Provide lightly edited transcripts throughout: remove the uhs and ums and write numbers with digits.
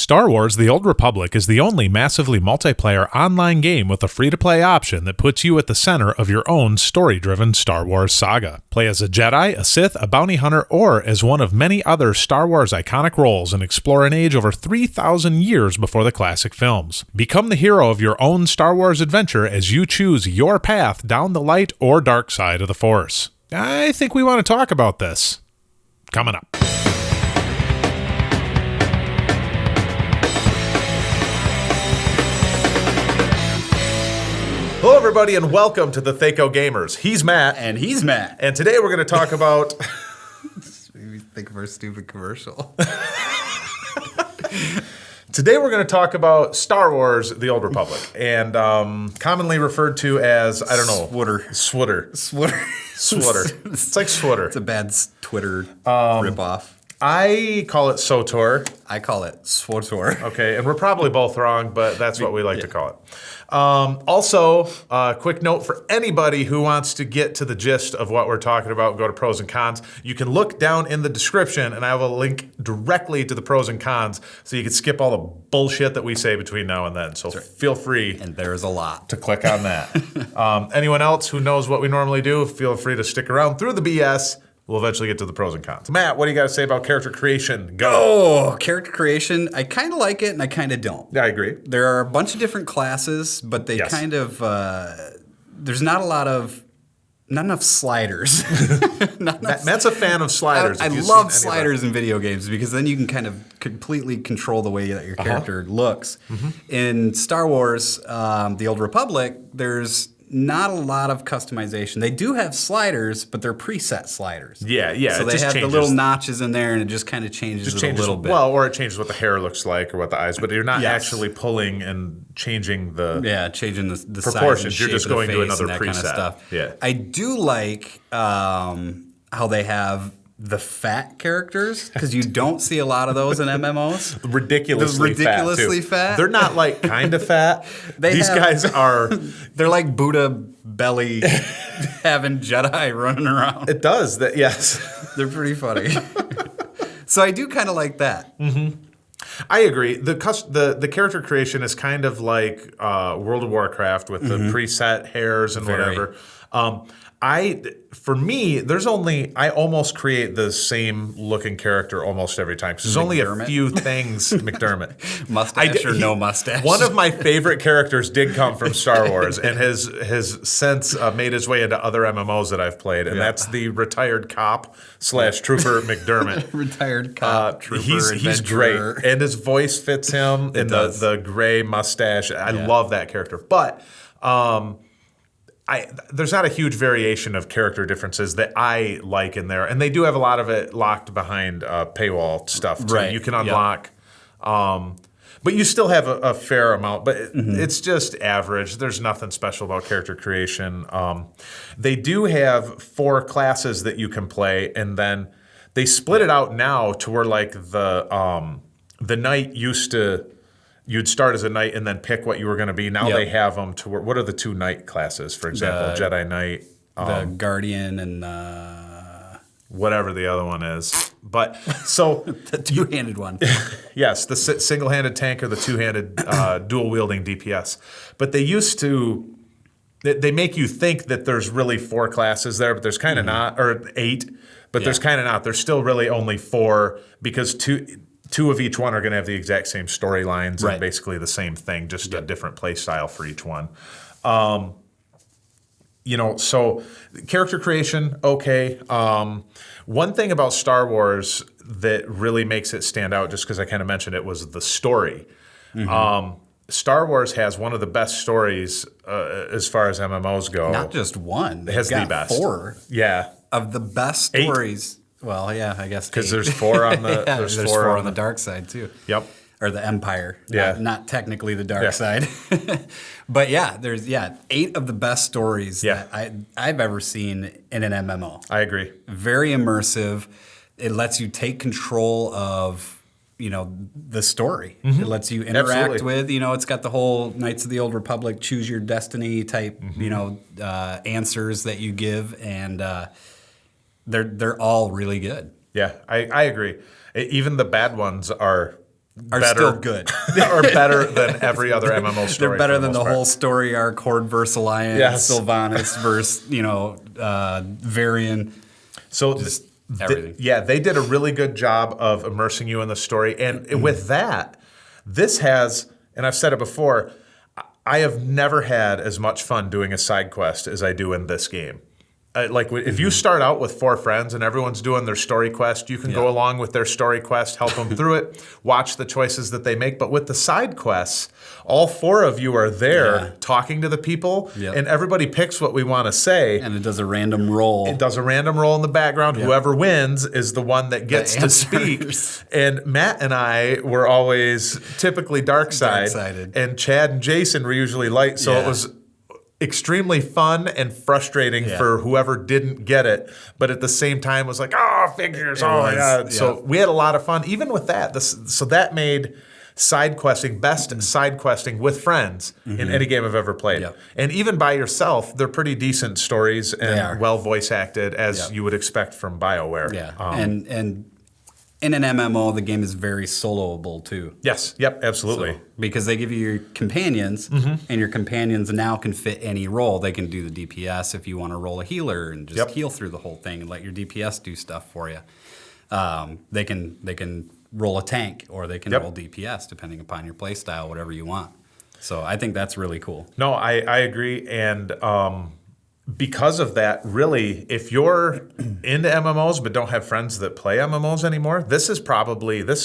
Star Wars The Old Republic is the only massively multiplayer online game with a free-to-play option that puts you at the center of your own story-driven Star Wars saga. Play as a Jedi, a Sith, a bounty hunter, or as one of many other Star Wars iconic roles and explore an age over 3,000 years before the classic films. Become the hero of your own Star Wars adventure as you choose your path down the light or dark side of the Force. I think we want to talk about this. Coming up. Hello, everybody, and welcome to the Thaco Gamers. He's Matt. And he's Matt. And today we're going to talk about... Made me think of our stupid commercial. Today we're going to talk about Star Wars The Old Republic, and commonly referred to as, I don't know... SWTOR. SWTOR. It's like SWTOR. It's a bad Twitter ripoff. I call it SWTOR. I call it SWTOR. Okay, and we're probably both wrong, but that's what we like to call it. Also, quick note for anybody who wants to get to the gist of what we're talking about, go to pros and cons. You can look down in the description, and I will link directly to the pros and cons, so you can skip all the bullshit that we say between now and then. So feel free. And there's a lot. To click on that. Anyone else who knows what we normally do, feel free to stick around through the BS. We'll eventually get to the pros and cons. Matt, what do you got to say about character creation? Go. Oh, character creation. I kind of like it and I kind of don't. Yeah, I agree. There are a bunch of different classes, but they kind of, there's not enough sliders. Matt's a fan of sliders. I love sliders in video games because then you can kind of completely control the way that your character looks. In Star Wars, The Old Republic, there's not a lot of customization. They do have sliders, but they're preset sliders. Yeah. So they have the little notches in there, and it just kind of changes it a little bit. Well, or it changes what the hair looks like or what the eyes, but you're not actually pulling and changing the the proportions. Size You're just going to another preset. Kind of stuff. Yeah. I do like how they have the fat characters, because you don't see a lot of those in MMOs. ridiculously fat. They're not like kind of fat. These guys are... They're like Buddha belly having Jedi running around. It does. Yes. They're pretty funny. So I do kind of like that. I agree. The character creation is kind of like World of Warcraft with the preset hairs and whatever. For me, I almost create the same looking character almost every time. There's only a few things. McDermott. Mustache or no mustache? One of my favorite characters did come from Star Wars and has since made his way into other MMOs that I've played, and that's the retired cop / trooper McDermott. Retired cop, trooper, he's great, and his voice fits him in the gray mustache. I love that character, but... there's not a huge variation of character differences that I like in there, and they do have a lot of it locked behind paywall stuff too. Right. You can unlock, but you still have a fair amount. But it's just average. There's nothing special about character creation. They do have 4 classes that you can play, and then they split it out now to where like the knight used to. You'd start as a knight and then pick what you were going to be. Now they have them to where, what are the 2 knight classes, for example? Jedi Knight. The Guardian and... whatever the other one is. But so... the two-handed one. Yes, the single-handed tank or the two-handed dual-wielding DPS. But they used to... They make you think that there's really 4 classes there, but there's kind of not. Or 8, but there's kind of not. There's still really only 4 because 2 of each one are going to have the exact same storylines and basically the same thing, just a different play style for each one. So character creation, okay. One thing about Star Wars that really makes it stand out, just because I kind of mentioned it, was the story. Star Wars has one of the best stories as far as MMOs go. Not just one. It has the best. 4. Yeah. Of the best stories. 8. Well, yeah, I guess because there's 4 on the there's 4 on the dark side too. Yep, or the Empire. Yeah, not technically the dark side, but there's 8 of the best stories that I've ever seen in an MMO. I agree. Very immersive. It lets you take control of the story. It lets you interact with. It's got the whole Knights of the Old Republic, choose your destiny type. Answers that you give and. They're all really good. Yeah, I agree. Even the bad ones are are still good. Or better than every other MMO story. They're better than the whole story arc, Horde versus Alliance, Sylvanas versus, Varian. So just everything. They did a really good job of immersing you in the story. And with that, this has, and I've said it before, I have never had as much fun doing a side quest as I do in this game. If you start out with 4 friends and everyone's doing their story quest, you can go along with their story quest, help them through it, watch the choices that they make. But with the side quests, all 4 of you are there talking to the people, and everybody picks what we want to say. And it does a random roll. It does a random roll in the background. Whoever wins is the one that gets to speak. And Matt and I were always typically dark-sided, and Chad and Jason were usually light. So it was extremely fun and frustrating for whoever didn't get it, but at the same time was like, figures, So we had a lot of fun, even with that. So that made side questing side questing with friends in any game I've ever played. And even by yourself, they're pretty decent stories and well voice acted, as you would expect from BioWare. And in an MMO, the game is very soloable too. Yes. Yep. Absolutely. So, because they give you your companions, and your companions now can fit any role. They can do the DPS if you want to roll a healer and just heal through the whole thing and let your DPS do stuff for you. They can roll a tank, or they can roll DPS depending upon your play style, whatever you want. So I think that's really cool. No, I agree, and because of that, really, if you're into MMOs but don't have friends that play MMOs anymore, this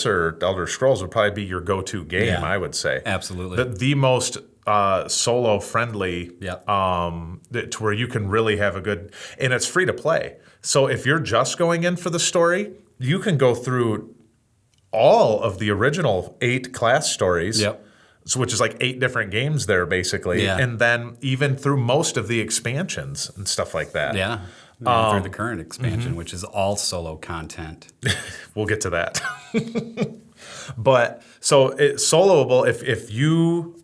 or Elder Scrolls would probably be your go-to game, I would say. Absolutely. The most solo-friendly, to where you can really have a good, and it's free to play. So if you're just going in for the story, you can go through all of the original 8 class stories. So, which is like 8 different games there, basically. And then even through most of the expansions and stuff like that. Through the current expansion, which is all solo content. We'll get to that. But, so it's soloable. If you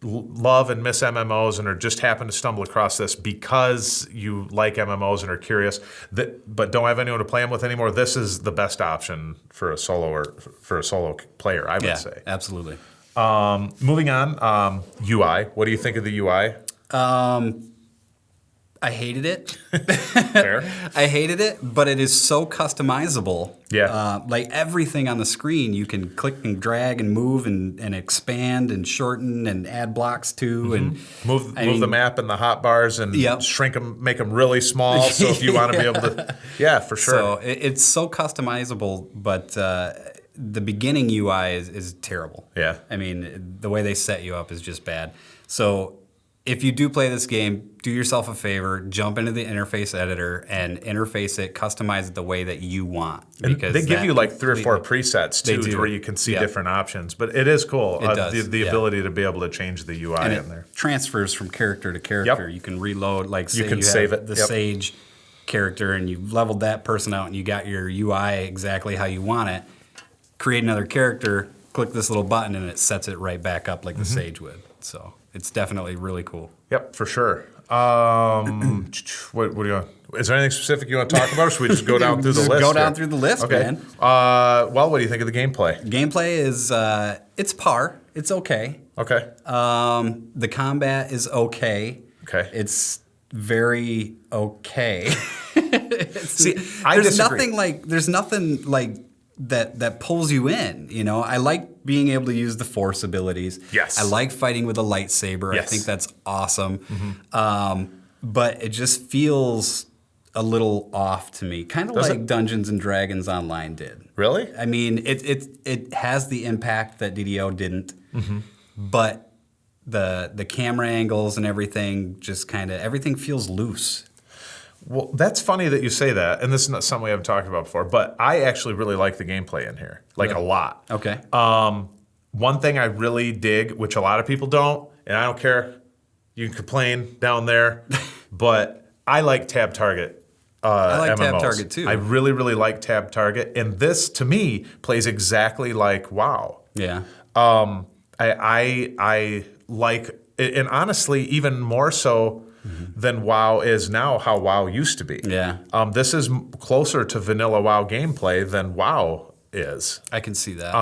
love and miss MMOs and just happen to stumble across this because you like MMOs and are curious, but don't have anyone to play them with anymore, this is the best option for a solo player, I would say. Absolutely. Moving on, UI. What do you think of the UI? I hated it. Fair. I hated it, but it is so customizable. Like everything on the screen, you can click and drag and move and expand and shorten and add blocks to. And move the map and the hotbars and shrink them, make them really small. So if you want to be able to, for sure. So it's so customizable, but the beginning UI is terrible. I mean, the way they set you up is just bad. So if you do play this game, do yourself a favor, jump into the interface editor and interface it, customize it the way that you want. Because they give you like 3 or 4 presets too, where you can see different options. But it is cool. It does. The ability to be able to change the UI and in there. Transfers from character to character. You can reload, like say you can save it. The Sage character and you've leveled that person out and you got your UI exactly how you want it. Create another character, click this little button and it sets it right back up like the Sage would. So it's definitely really cool. Yep, for sure. What do you want? Is there anything specific you want to talk about, or should we just go down through the list? Go down through the list, man. Well, what do you think of the gameplay? Gameplay is it's par. It's okay. Okay. The combat is okay. Okay. It's very okay. See, I disagree. There's nothing like that pulls you in. You know, I like being able to use the Force abilities. Yes. I like fighting with a lightsaber. Yes. I think that's awesome. But it just feels a little off to me, kind of like Dungeons and Dragons Online did. Really? I mean, it has the impact that DDO didn't, but the camera angles and everything just kind of everything feels loose. Well, that's funny that you say that, and this is not something we haven't talked about before, but I actually really like the gameplay in here, a lot. Okay. One thing I really dig, which a lot of people don't, and I don't care, you can complain down there, but I like tab target I like MMOs. tab target too. I really, really like tab target, and this, to me, plays exactly like WoW. Yeah. I like, and honestly, even more so than WoW is now, how WoW used to be. Yeah. This is closer to vanilla WoW gameplay than WoW is. I can see that.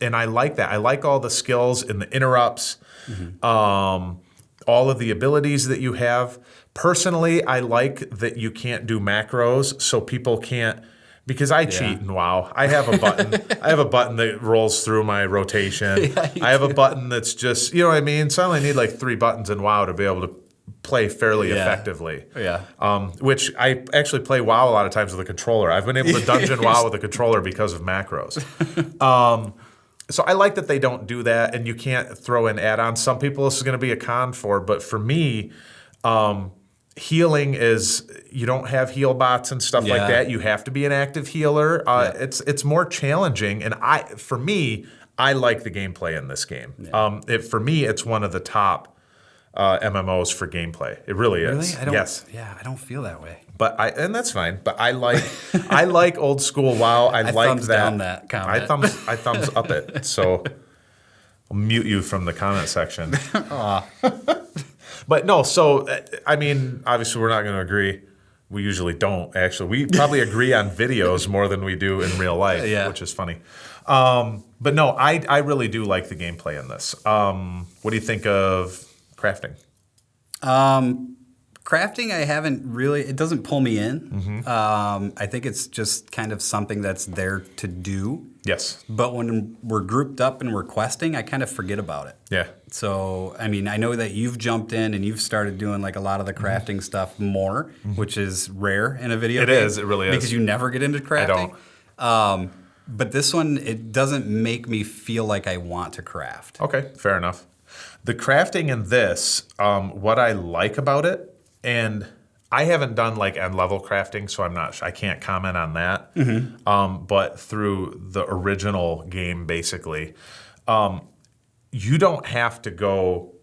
And I like that. I like all the skills and the interrupts, all of the abilities that you have. Personally, I like that you can't do macros, so people can't. Because I cheat in WoW. I have a button. I have a button that rolls through my rotation. I have a button that's just, you know what I mean? So I only need like 3 buttons in WoW to be able to play fairly effectively. Which I actually play WoW a lot of times with a controller. I've been able to dungeon WoW with a controller because of macros. So I like that they don't do that, and you can't throw in add-ons. Some people this is going to be a con for, but for me, healing is you don't have heal bots and stuff like that. You have to be an active healer. It's more challenging, and for me, I like the gameplay in this game. For me, it's one of the top MMOs for gameplay. It really is. Really? Yes. Yeah, I don't feel that way. And that's fine. But I like old school WoW. I like thumbs that. down that comment. I thumbs up it. So I'll mute you from the comment section. But no, so, I mean, obviously we're not going to agree. We usually don't, actually. We probably agree on videos more than we do in real life, which is funny. But no, I really do like the gameplay in this. What do you think of crafting? Crafting, I haven't really, it doesn't pull me in. I think it's just kind of something that's there to do. Yes. But when we're grouped up and we're questing, I kind of forget about it. Yeah. So, I mean, I know that you've jumped in and you've started doing like a lot of the crafting stuff more, which is rare in a video game. It is, it really is. Because you never get into crafting. I don't. But this one, it doesn't make me feel like I want to craft. Okay, fair enough. The crafting in this, what I like about it, and I haven't done like end level crafting, so I can't comment on that. But through the original game, basically, you don't have to go,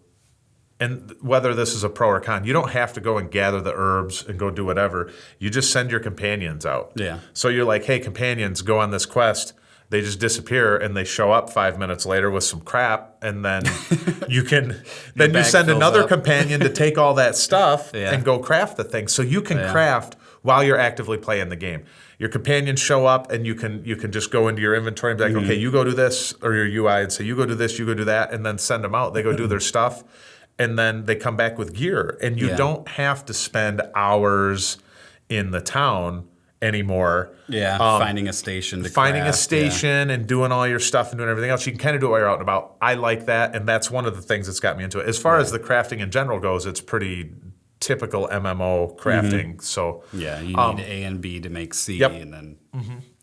and whether this is a pro or con, you don't have to go and gather the herbs and go do whatever. You just send your companions out. Yeah. So you're like, hey, companions, go on this quest. They just disappear and they show up 5 minutes later with some crap, and then you send another companion to take all that stuff and go craft the thing. So you can craft while you're actively playing the game. Your companions show up and you can just go into your inventory and be like, okay, you go do this, or your UI and say, you go do this, you go do that, and then send them out. They go do their stuff, and then they come back with gear. And you don't have to spend hours in the town anymore. Yeah, finding a station to craft, and doing all your stuff and doing everything else. You can kind of do it while you're out and about. I like that, and that's one of the things that's got me into it. As far as the crafting in general goes, it's pretty typical MMO crafting. So you need A and B to make C, and then.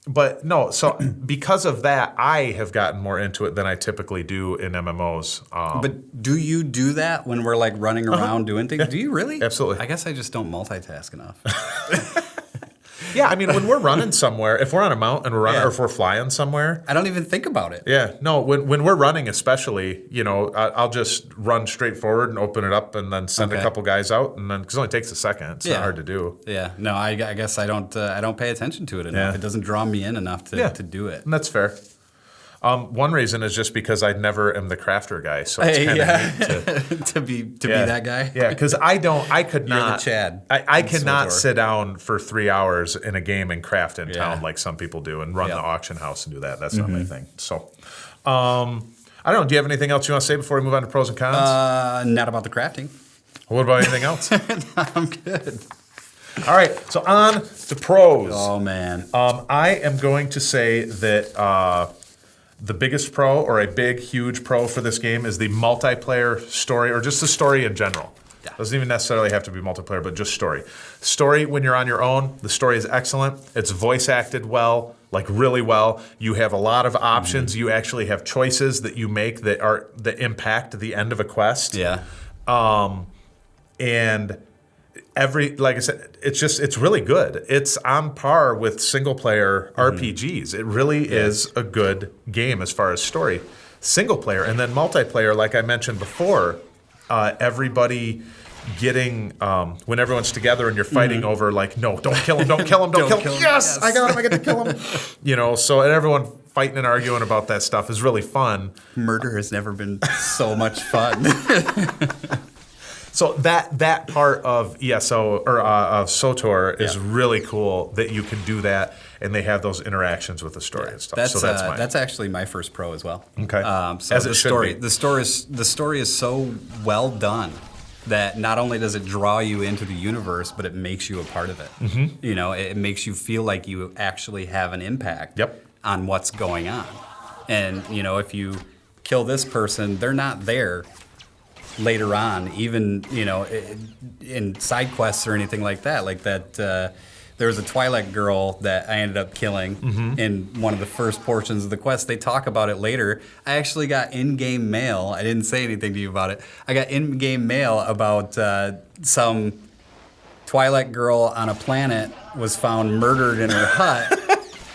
But no, so because of that, I have gotten more into it than I typically do in MMOs. But do you do that when we're like running around doing things? Do you really? Absolutely. I guess I just don't multitask enough. Yeah, I mean, when we're running somewhere, if we're on a mountain and we're running, or if we're flying somewhere, I don't even think about it. Yeah, no, when we're running, especially, I'll just run straight forward and open it up, and then send a couple guys out, and then because it only takes a second, it's not hard to do. Yeah, no, I guess I don't pay attention to it enough. It doesn't draw me in enough to do it. And that's fair. One reason is just because I never am the crafter guy, so it's kind of neat to be that guy. Yeah, because I could not. You're the Chad. I cannot sit down for 3 hours in a game and craft in town like some people do, and run the auction house and do that. That's not my thing. So, I don't know. Do you have anything else you want to say before we move on to pros and cons? Not about the crafting. What about anything else? I'm good. All right, so on to pros. Oh man. I am going to say that. The biggest pro, or a big, huge pro for this game, is the multiplayer story, or just the story in general. Yeah. Doesn't even necessarily have to be multiplayer, but just story. Story, when you're on your own, the story is excellent. It's voice acted well, like really well. You have a lot of options. You actually have choices that you make that impact the end of a quest. Yeah. And like I said, it's really good. It's on par with single player RPGs. It really is a good game as far as story. Single player, and then multiplayer, like I mentioned before, everybody getting, when everyone's together and you're fighting over like, no, don't kill him, don't kill him, don't kill him. Yes, I got him, I get to kill him. So and everyone fighting and arguing about that stuff is really fun. Murder has never been so much fun. So that part of ESO or of SWTOR is really cool that you can do that, and they have those interactions with the story and stuff. That's actually my first pro as well. Okay. So As it should be. the story is so well done that not only does it draw you into the universe, but it makes you a part of it. Mm-hmm. You know, it makes you feel like you actually have an impact on what's going on. And you know, if you kill this person, they're not there later on, even, you know, in side quests or anything like that. Like that, there was a Twilight girl that I ended up killing in one of the first portions of the quest. They talk about it later. I actually got in-game mail. I didn't say anything to you about it. I got in-game mail about some Twilight girl on a planet was found murdered in her hut,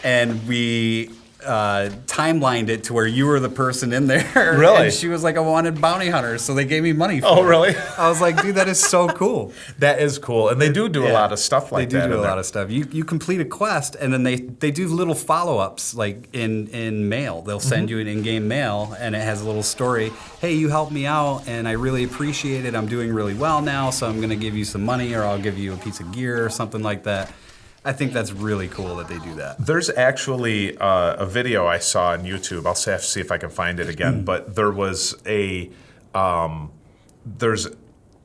and we timelined it to where you were the person in there. Really? And she was like a wanted bounty hunter, so they gave me money for it. Oh, really? I was like, dude, that is so cool. That is cool. And they do a lot of stuff like that. They do a lot of stuff. You complete a quest, and then they do little follow-ups, like in mail. They'll send you an in-game mail, and it has a little story. Hey, you helped me out, and I really appreciate it. I'm doing really well now, so I'm going to give you some money, or I'll give you a piece of gear or something like that. I think that's really cool that they do that. There's actually a video I saw on YouTube. I'll have to see if I can find it again. But there was there's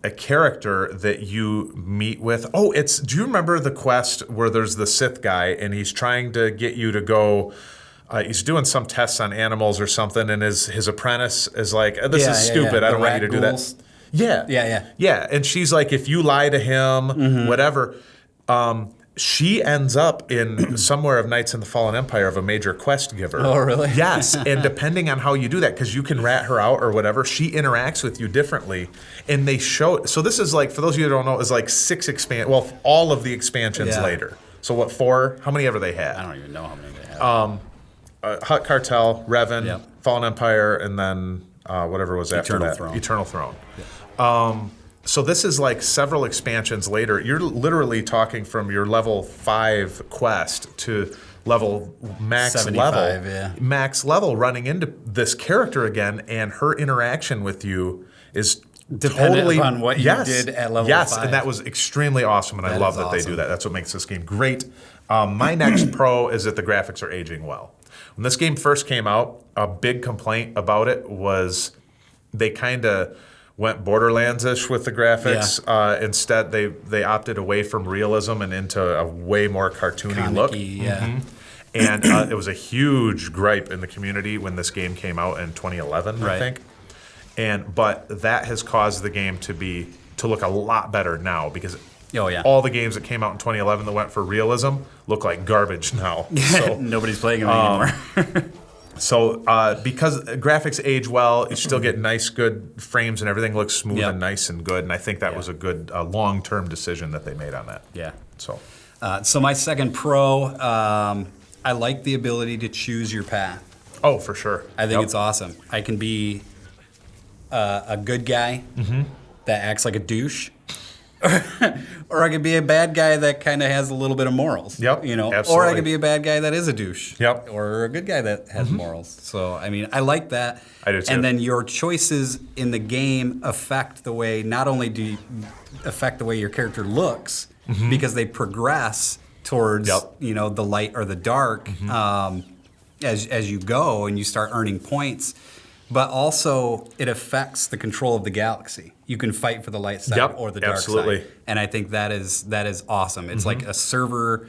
a character that you meet with. Oh, do you remember the quest where there's the Sith guy and he's trying to get you to go? He's doing some tests on animals or something, and his apprentice is like, "This is stupid. I don't want you to do that." Yeah. And she's like, "If you lie to him, whatever." She ends up in somewhere of Knights in the Fallen Empire of a major quest giver. Oh, really? Yes, and depending on how you do that, because you can rat her out or whatever, she interacts with you differently. And they show, so this is like, for those of you who don't know, is like 6 all of the expansions later. So what, 4? How many ever they had? I don't even know how many they had. Hut Cartel, Revan, Fallen Empire, and then whatever was after that. Eternal Throne. So this is like several expansions later. You're literally talking from your level 5 quest to level max level, running into this character again, and her interaction with you is dependent totally upon what you did at level 5. Yes, and that was extremely awesome, and I love that they do that. That's what makes this game great. My next pro is that the graphics are aging well. When this game first came out, a big complaint about it was they kind of went Borderlands-ish with the graphics. Instead, they opted away from realism and into a way more cartoony look. And it was a huge gripe in the community when this game came out in 2011, I think. But that has caused the game to look a lot better now, because all the games that came out in 2011 that went for realism look like garbage now. So, nobody's playing them anymore. So because graphics age well, you still get nice, good frames, and everything looks smooth and nice and good. And I think that was a good long-term decision that they made on that. Yeah. So my second pro, I like the ability to choose your path. Oh, for sure. I think it's awesome. I can be a good guy that acts like a douche. Or I could be a bad guy that kind of has a little bit of morals. You know, absolutely. Or I could be a bad guy that is a douche. Or a good guy that has morals. So I mean, I like that. I do too. And then your choices in the game affect the way. Not only do you affect the way your character looks, because they progress towards the light or the dark as you go, and you start earning points. But also, it affects the control of the galaxy. You can fight for the light side or the dark side. And I think that is awesome. It's like a server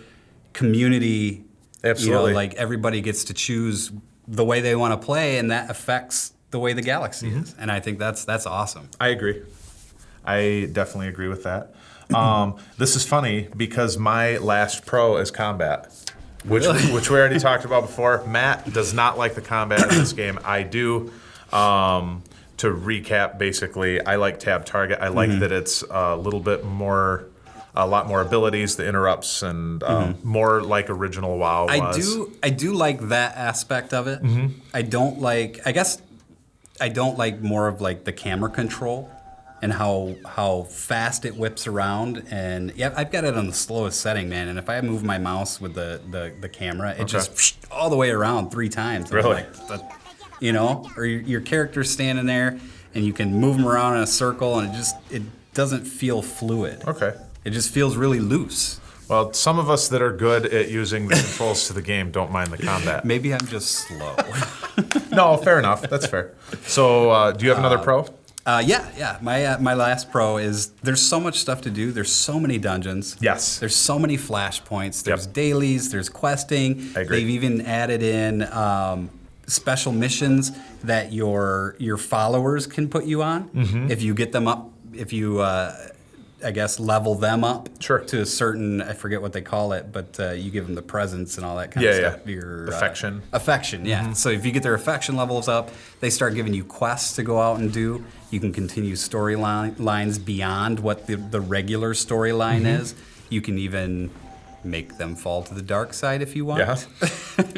community. Absolutely. You know, like everybody gets to choose the way they want to play, and that affects the way the galaxy is. And I think that's awesome. I agree. I definitely agree with that. This is funny because my last pro is combat. Which we already talked about before. Matt does not like the combat in this game. I do. To recap, basically, I like tab target. I like that it's a lot more abilities, the interrupts, and more like original WoW was. I do like that aspect of it. I don't like more of like the camera control and how fast it whips around. And I've got it on the slowest setting, man. And if I move my mouse with the camera, it just all the way around 3 times. Really? Or your character's standing there, and you can move them around in a circle, and it doesn't feel fluid. Okay. It just feels really loose. Well, some of us that are good at using the controls to the game don't mind the combat. Maybe I'm just slow. No, fair enough. That's fair. So, do you have another pro? Yeah. My last pro is there's so much stuff to do. There's so many dungeons. Yes. There's so many flashpoints. There's dailies. There's questing. I agree. They've even added in special missions that your followers can put you on if you get them up. If you I guess level them up to a certain, I forget what they call it, but you give them the presents and all that kind of stuff. Your affection. Affection, yeah. So if you get their affection levels up, they start giving you quests to go out and do. You can continue storylines beyond what the regular storyline is. You can even make them fall to the dark side if you want. Yeah.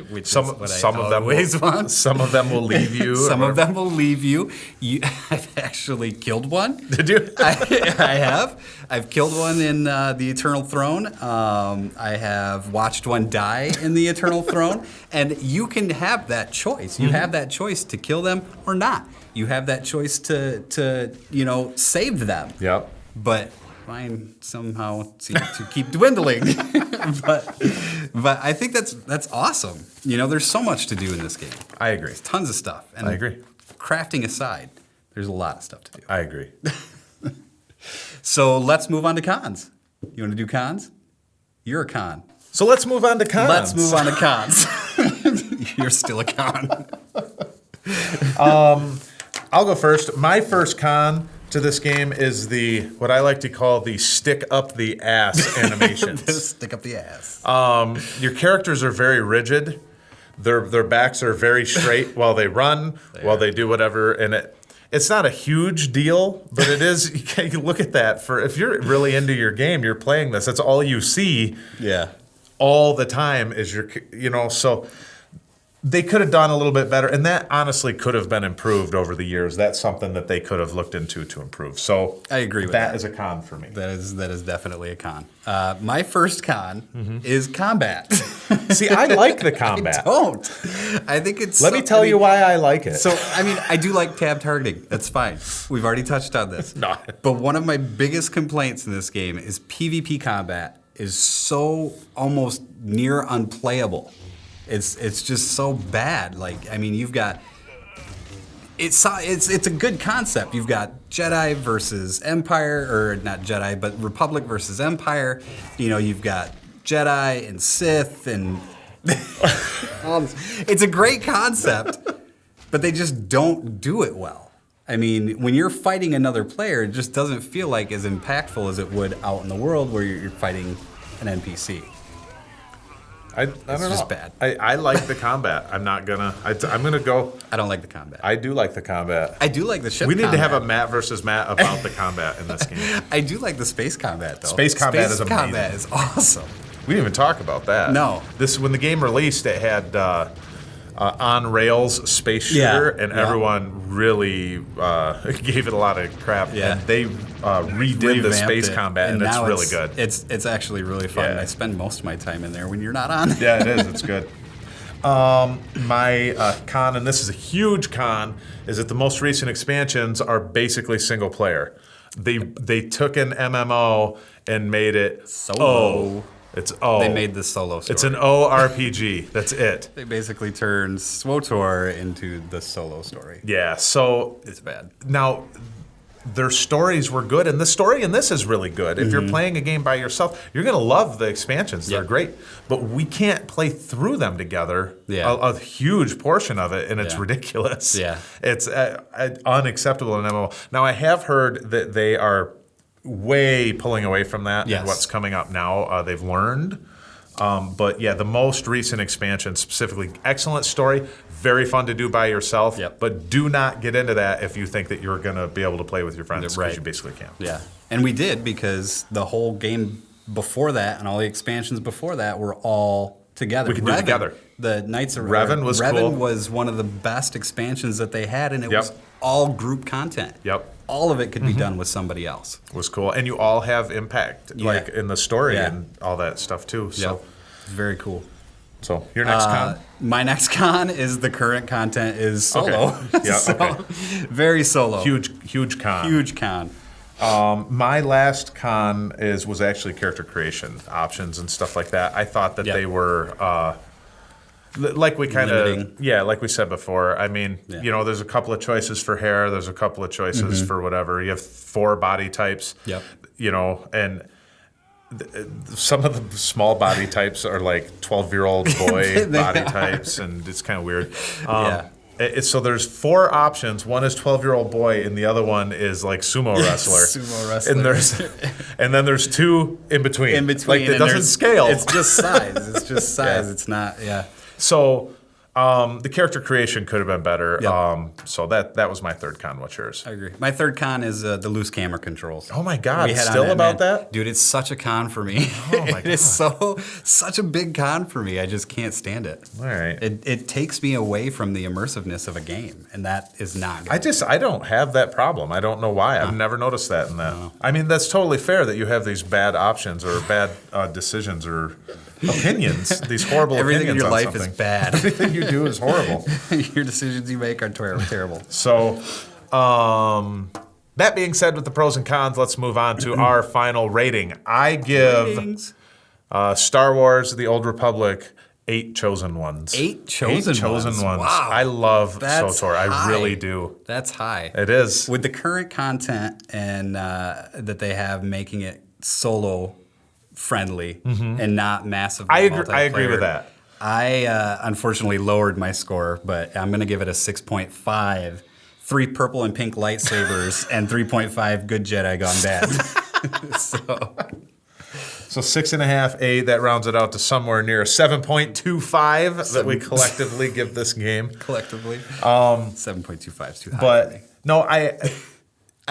Which some is what some I of them always want. Some of them will leave you. Some of them will leave you. I've actually killed one. Did you? I have. I've killed one in the Eternal Throne. I have watched one die in the Eternal Throne. And you can have that choice. You have that choice to kill them or not. You have that choice to save them. Yep. But mine somehow seems to keep dwindling. but I think that's awesome. There's so much to do in this game. I agree. There's tons of stuff. And I agree. Crafting aside, there's a lot of stuff to do. I agree. So let's move on to cons. You want to do cons? You're a con. So let's move on to cons. Let's move on to cons. You're still a con. I'll go first. My first con to this game is what I like to call the stick up the ass animations. Stick up the ass. Your characters are very rigid. Their backs are very straight while they run, while they do whatever, and it's not a huge deal, but it is. You can look at that if you're really into your game, you're playing this. That's all you see. Yeah. All the time is so. They could have done a little bit better, and that honestly could have been improved over the years. That's something that they could have looked into to improve. So I agree with that. That is a con for me. That is definitely a con. My first con is combat. See, I like the combat. I don't. I think it's. Let me tell you why I like it. So, I do like tab targeting. That's fine. We've already touched on this. No. But one of my biggest complaints in this game is PvP combat is so almost near unplayable. It's just so bad. You've got it's a good concept. You've got Jedi versus Empire, or not Jedi, but Republic versus Empire. You've got Jedi and Sith, and it's a great concept, but they just don't do it well. When you're fighting another player, it just doesn't feel like as impactful as it would out in the world where you're fighting an NPC. I don't know. It's just bad. I like the combat. I'm not gonna. I'm gonna go. I don't like the combat. I do like the combat. I do like the ship. We need combat. to have a Matt versus Matt about the combat in this game. I do like the space combat though. Space combat is amazing. Combat is awesome. We didn't even talk about that. No. When the game released, it had on rails space shooter, and everyone really gave it a lot of crap. Yeah. And they redid the space combat, and it's really good. It's actually really fun. Yeah. I spend most of my time in there when you're not on. Yeah, it is. It's good. My con, and this is a huge con, is that the most recent expansions are basically single player. They took an MMO and made it solo. They made the solo story. It's an ORPG. That's it. They basically turned SWTOR into the solo story. Yeah, so it's bad. Now, their stories were good, and the story in this is really good. If you're playing a game by yourself, you're going to love the expansions. They're great. But we can't play through them together, a huge portion of it, and it's ridiculous. Yeah. It's unacceptable in MMO. Now, I have heard that they are way pulling away from that and what's coming up now. They've learned. But yeah, the most recent expansion specifically, excellent story, very fun to do by yourself, but do not get into that if you think that you're going to be able to play with your friends, because you basically can't. Yeah, and we did, because the whole game before that and all the expansions before that were all together. We could do it together. The Knights of Revan was cool. Revan was one of the best expansions that they had, and it was all group content. Yep. All of it could be done with somebody else. It was cool. And you all have impact, like in the story and all that stuff too. So it's very cool. So your next con? My next con is the current content is solo. Okay. Yeah, Very solo. Huge con. Huge con. My last con was actually character creation options and stuff like that. I thought that they were like we kind of like we said before. I mean, there's a couple of choices for hair. There's a couple of choices for whatever. You have 4 body types. Yep. And some of the small body types are like 12-year-old boy body types, and it's kind of weird. So there's 4 options. One is 12-year-old boy, and the other one is like sumo wrestler. Sumo wrestler. And then there's 2 in between. In between, like it doesn't scale. It's just size. It's just size. It's not. Yeah. So the character creation could have been better. Yep. So that was my third con. What's yours? I agree. My third con is the loose camera controls. Oh my God! Still about that? Dude, it's such a con for me. Oh my God! It is such a big con for me. I just can't stand it. All right. It takes me away from the immersiveness of a game, and that is not good. I don't have that problem. I don't know why. I've never noticed that in that. I mean, that's totally fair that you have these bad options or bad decisions or opinions. These horrible Everything opinions in your on life something. is bad. Everything you do is horrible. Your decisions you make are terrible. So, that being said, with the pros and cons, let's move on to our final rating. I give Star Wars: The Old Republic 8 chosen ones. 8 chosen ones. Wow. I love SWTOR. High. I really do. That's high. It is. With the current content and that they have, making it solo friendly and not massive. I agree with that. I unfortunately lowered my score, but I'm going to give it a 6.5. 3 purple and pink lightsabers and 3.5 good Jedi gone bad. So 6.5, 8, that rounds it out to somewhere near 7.25 that we collectively give this game. 7.25 is too high. But no, I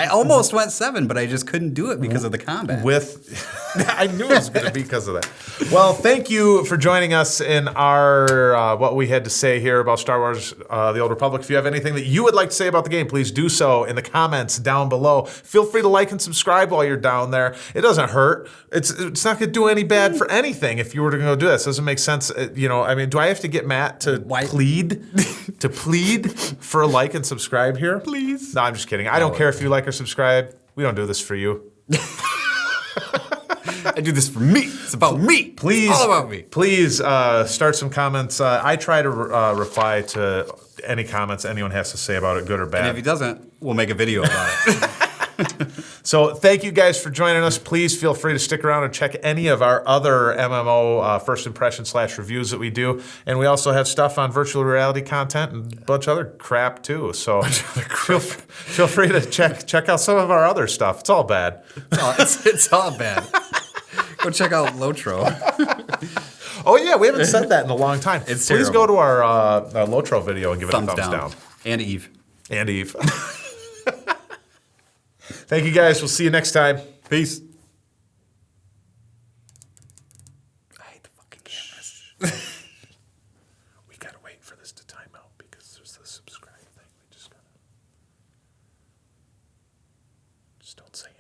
almost went 7, but I just couldn't do it because of the combat. I knew it was going to be because of that. Well, thank you for joining us in our what we had to say here about Star Wars: The Old Republic. If you have anything that you would like to say about the game, please do so in the comments down below. Feel free to like and subscribe while you're down there. It doesn't hurt. It's not going to do any bad for anything if you were to go do this. It doesn't make sense. I mean, do I have to get Matt to plead for a like and subscribe here? Please. No, I'm just kidding. I don't care if you like or subscribe. We don't do this for you. I do this for me. It's about me. Please, it's all about me. Please start some comments. I try to reply to any comments anyone has to say about it, good or bad. And if he doesn't, we'll make a video about it. So thank you guys for joining us. Please feel free to stick around and check any of our other MMO first impression / reviews that we do. And we also have stuff on virtual reality content and a bunch of other crap too. So feel free to check out some of our other stuff. It's all bad. It's all bad. Go check out Lotro. Oh yeah, we haven't said that in a long time. It's Please terrible. go to our Lotro video and give it a thumbs down. And Eve. Thank you guys. We'll see you next time. Peace. I hate the fucking cameras. We gotta wait for this to time out because there's the subscribe thing. We just don't say